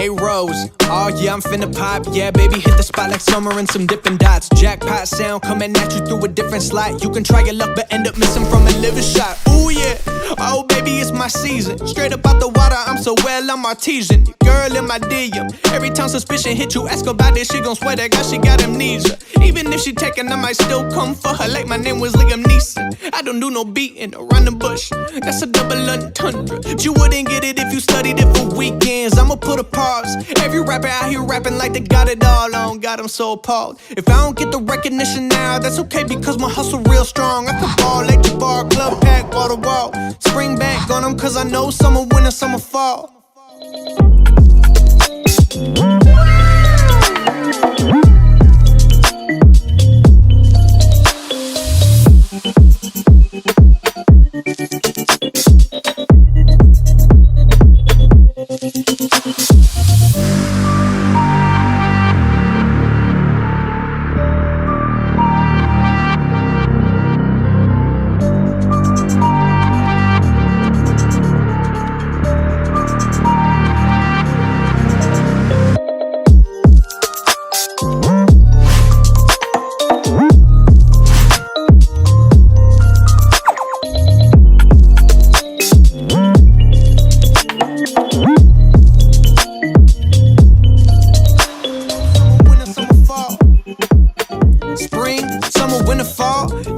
Hey Rose, oh yeah, I'm finna pop. Yeah, baby, hit the spot like summer and some dipping dots. Jackpot sound coming at you through a different slot. You can try your luck, but end up missing from a liver shot. Ooh yeah, oh baby, it's my season. Straight up out the water, I'm so well, I'm artesian. Girl in my DM. Every time suspicion hit you, ask about this, she gon' swear that God, she got amnesia. Even if she taken, I might still come for her like my name was Liam Neeson. I don't do no beating around the bush. That's a double entendre. But you wouldn't get it if you studied it for weekends. I'ma put a pause. Every rapper out here rapping like they got it all. I don't got them so appalled. If I don't get the recognition now, that's okay because my hustle real strong. I can ball like the bar, club pack, wall to wall. Spring back on them cause I know summer, winter, summer, fall.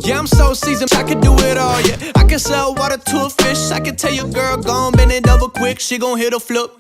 Yeah, I'm so seasoned, I can do it all, yeah. I can sell water to a fish, I can tell your girl gon' bend it over quick, she gon' hit a flip.